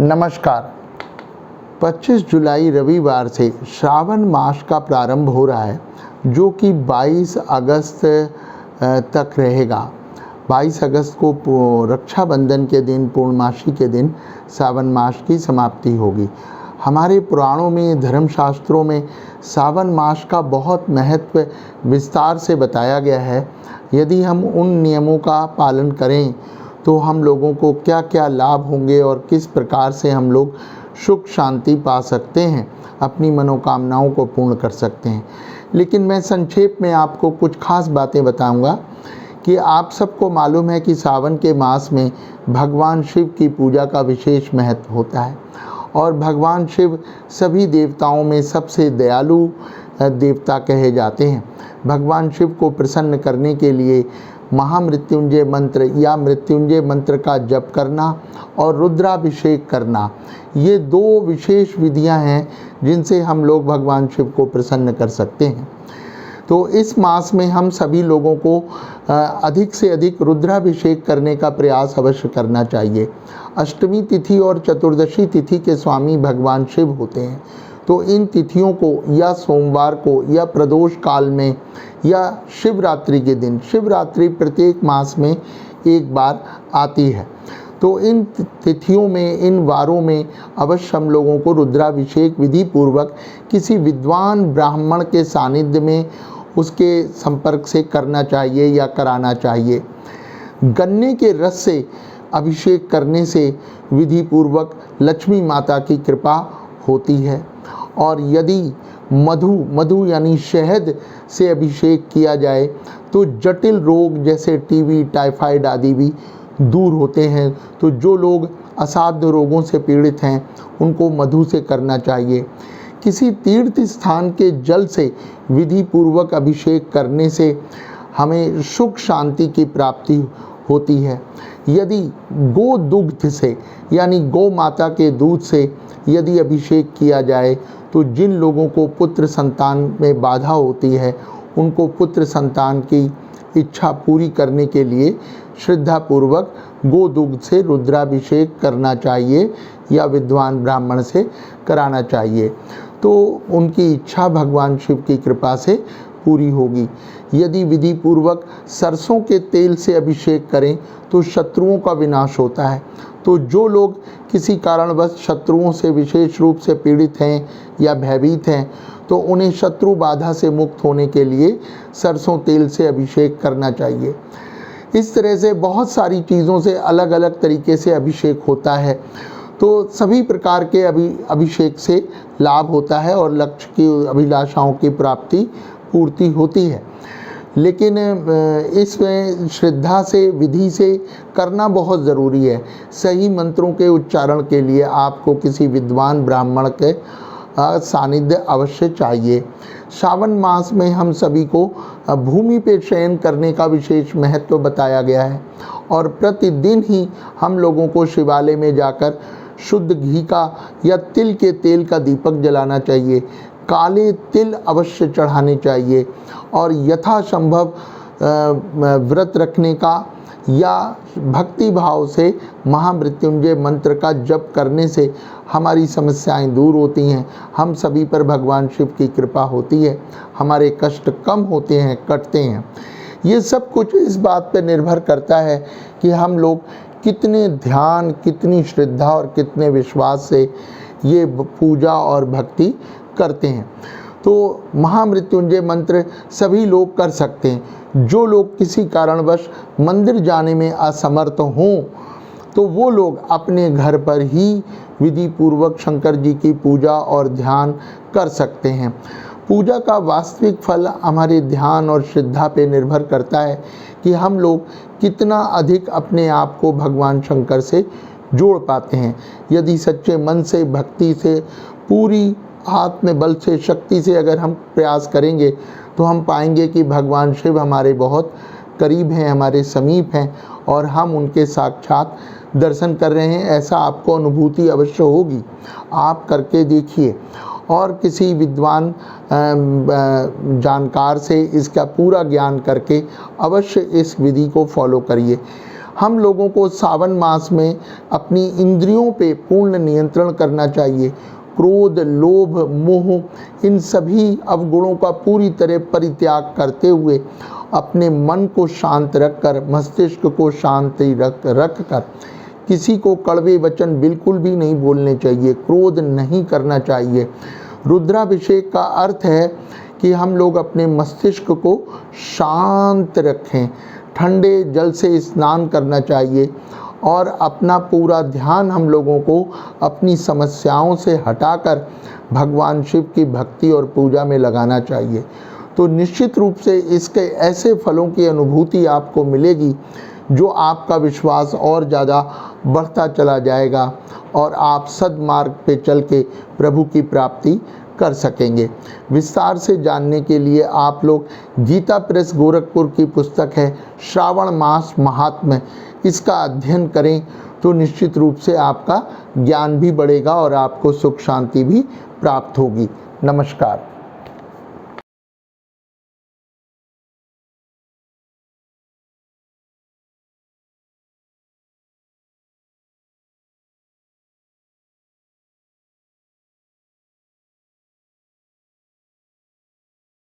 नमस्कार। 25 जुलाई रविवार से श्रावण मास का प्रारंभ हो रहा है, जो कि 22 अगस्त तक रहेगा। 22 अगस्त को रक्षाबंधन के दिन, पूर्णमासी के दिन सावन मास की समाप्ति होगी। हमारे पुराणों में, धर्मशास्त्रों में सावन मास का बहुत महत्व विस्तार से बताया गया है। यदि हम उन नियमों का पालन करें तो हम लोगों को क्या क्या लाभ होंगे और किस प्रकार से हम लोग सुख शांति पा सकते हैं, अपनी मनोकामनाओं को पूर्ण कर सकते हैं। लेकिन मैं संक्षेप में आपको कुछ खास बातें बताऊंगा कि आप सबको मालूम है कि सावन के मास में भगवान शिव की पूजा का विशेष महत्व होता है और भगवान शिव सभी देवताओं में सबसे दयालु देवता कहे जाते हैं। भगवान शिव को प्रसन्न करने के लिए महामृत्युंजय मंत्र या मृत्युंजय मंत्र का जप करना और रुद्राभिषेक करना, ये दो विशेष विधियां हैं जिनसे हम लोग भगवान शिव को प्रसन्न कर सकते हैं। तो इस मास में हम सभी लोगों को अधिक से अधिक रुद्राभिषेक करने का प्रयास अवश्य करना चाहिए। अष्टमी तिथि और चतुर्दशी तिथि के स्वामी भगवान शिव होते हैं, तो इन तिथियों को या सोमवार को या प्रदोष काल में या शिवरात्रि के दिन, शिवरात्रि प्रत्येक मास में एक बार आती है, तो इन तिथियों में, इन वारों में अवश्य हम लोगों को रुद्राभिषेक विधि पूर्वक किसी विद्वान ब्राह्मण के सानिध्य में उसके संपर्क से करना चाहिए या कराना चाहिए। गन्ने के रस से अभिषेक करने से विधि पूर्वक लक्ष्मी माता की कृपा होती है। और यदि मधु यानी शहद से अभिषेक किया जाए तो जटिल रोग जैसे टीबी, टाइफाइड आदि भी दूर होते हैं। तो जो लोग असाध्य रोगों से पीड़ित हैं उनको मधु से करना चाहिए। किसी तीर्थ स्थान के जल से विधि पूर्वक अभिषेक करने से हमें सुख शांति की प्राप्ति होती है। यदि गो दुग्ध से यानी गौ माता के दूध से यदि अभिषेक किया जाए तो जिन लोगों को पुत्र संतान में बाधा होती है उनको पुत्र संतान की इच्छा पूरी करने के लिए श्रद्धापूर्वक गो दुग्ध से रुद्राभिषेक करना चाहिए या विद्वान ब्राह्मण से कराना चाहिए, तो उनकी इच्छा भगवान शिव की कृपा से पूरी होगी। यदि विधि पूर्वक सरसों के तेल से अभिषेक करें तो शत्रुओं का विनाश होता है। तो जो लोग किसी कारणवश शत्रुओं से विशेष रूप से पीड़ित हैं या भयभीत हैं तो उन्हें शत्रु बाधा से मुक्त होने के लिए सरसों तेल से अभिषेक करना चाहिए। इस तरह से बहुत सारी चीज़ों से अलग अलग तरीके से अभिषेक होता है, तो सभी प्रकार के अभिषेक से लाभ होता है और लक्ष्य की अभिलाषाओं की प्राप्ति पूर्ति होती है। लेकिन इसमें श्रद्धा से, विधि से करना बहुत ज़रूरी है। सही मंत्रों के उच्चारण के लिए आपको किसी विद्वान ब्राह्मण के सानिध्य अवश्य चाहिए। श्रावण मास में हम सभी को भूमि पे शयन करने का विशेष महत्व बताया गया है और प्रतिदिन ही हम लोगों को शिवालय में जाकर शुद्ध घी का या तिल के तेल का दीपक जलाना चाहिए। काले तिल अवश्य चढ़ाने चाहिए और यथासंभव व्रत रखने का या भक्ति भाव से महामृत्युंजय मंत्र का जप करने से हमारी समस्याएं दूर होती हैं। हम सभी पर भगवान शिव की कृपा होती है, हमारे कष्ट कम होते हैं, कटते हैं। ये सब कुछ इस बात पर निर्भर करता है कि हम लोग कितने ध्यान, कितनी श्रद्धा और कितने विश्वास से ये पूजा और भक्ति करते हैं। तो महामृत्युंजय मंत्र सभी लोग कर सकते हैं। जो लोग किसी कारणवश मंदिर जाने में असमर्थ हों तो वो लोग अपने घर पर ही विधि पूर्वक शंकर जी की पूजा और ध्यान कर सकते हैं। पूजा का वास्तविक फल हमारे ध्यान और श्रद्धा पे निर्भर करता है कि हम लोग कितना अधिक अपने आप को भगवान शंकर से जोड़ पाते हैं। यदि सच्चे मन से, भक्ति से, पूरी आत्मबल से, शक्ति से अगर हम प्रयास करेंगे तो हम पाएंगे कि भगवान शिव हमारे बहुत करीब हैं, हमारे समीप हैं और हम उनके साक्षात दर्शन कर रहे हैं। ऐसा आपको अनुभूति अवश्य होगी। आप करके देखिए और किसी विद्वान जानकार से इसका पूरा ज्ञान करके अवश्य इस विधि को फॉलो करिए। हम लोगों को सावन मास में अपनी इंद्रियों पे पूर्ण नियंत्रण करना चाहिए। क्रोध, लोभ, मोह इन सभी अवगुणों का पूरी तरह परित्याग करते हुए अपने मन को शांत रखकर, मस्तिष्क को शांति रख कर किसी को कड़वे वचन बिल्कुल भी नहीं बोलने चाहिए, क्रोध नहीं करना चाहिए। रुद्राभिषेक का अर्थ है कि हम लोग अपने मस्तिष्क को शांत रखें, ठंडे जल से स्नान करना चाहिए और अपना पूरा ध्यान हम लोगों को अपनी समस्याओं से हटाकर भगवान शिव की भक्ति और पूजा में लगाना चाहिए। तो निश्चित रूप से इसके ऐसे फलों की अनुभूति आपको मिलेगी जो आपका विश्वास और ज़्यादा बढ़ता चला जाएगा और आप सद्मार्ग पे चल के प्रभु की प्राप्ति कर सकेंगे। विस्तार से जानने के लिए आप लोग गीता प्रेस गोरखपुर की पुस्तक है श्रावण मास महात्म्य, इसका अध्ययन करें तो निश्चित रूप से आपका ज्ञान भी बढ़ेगा और आपको सुख शांति भी प्राप्त होगी। नमस्कार।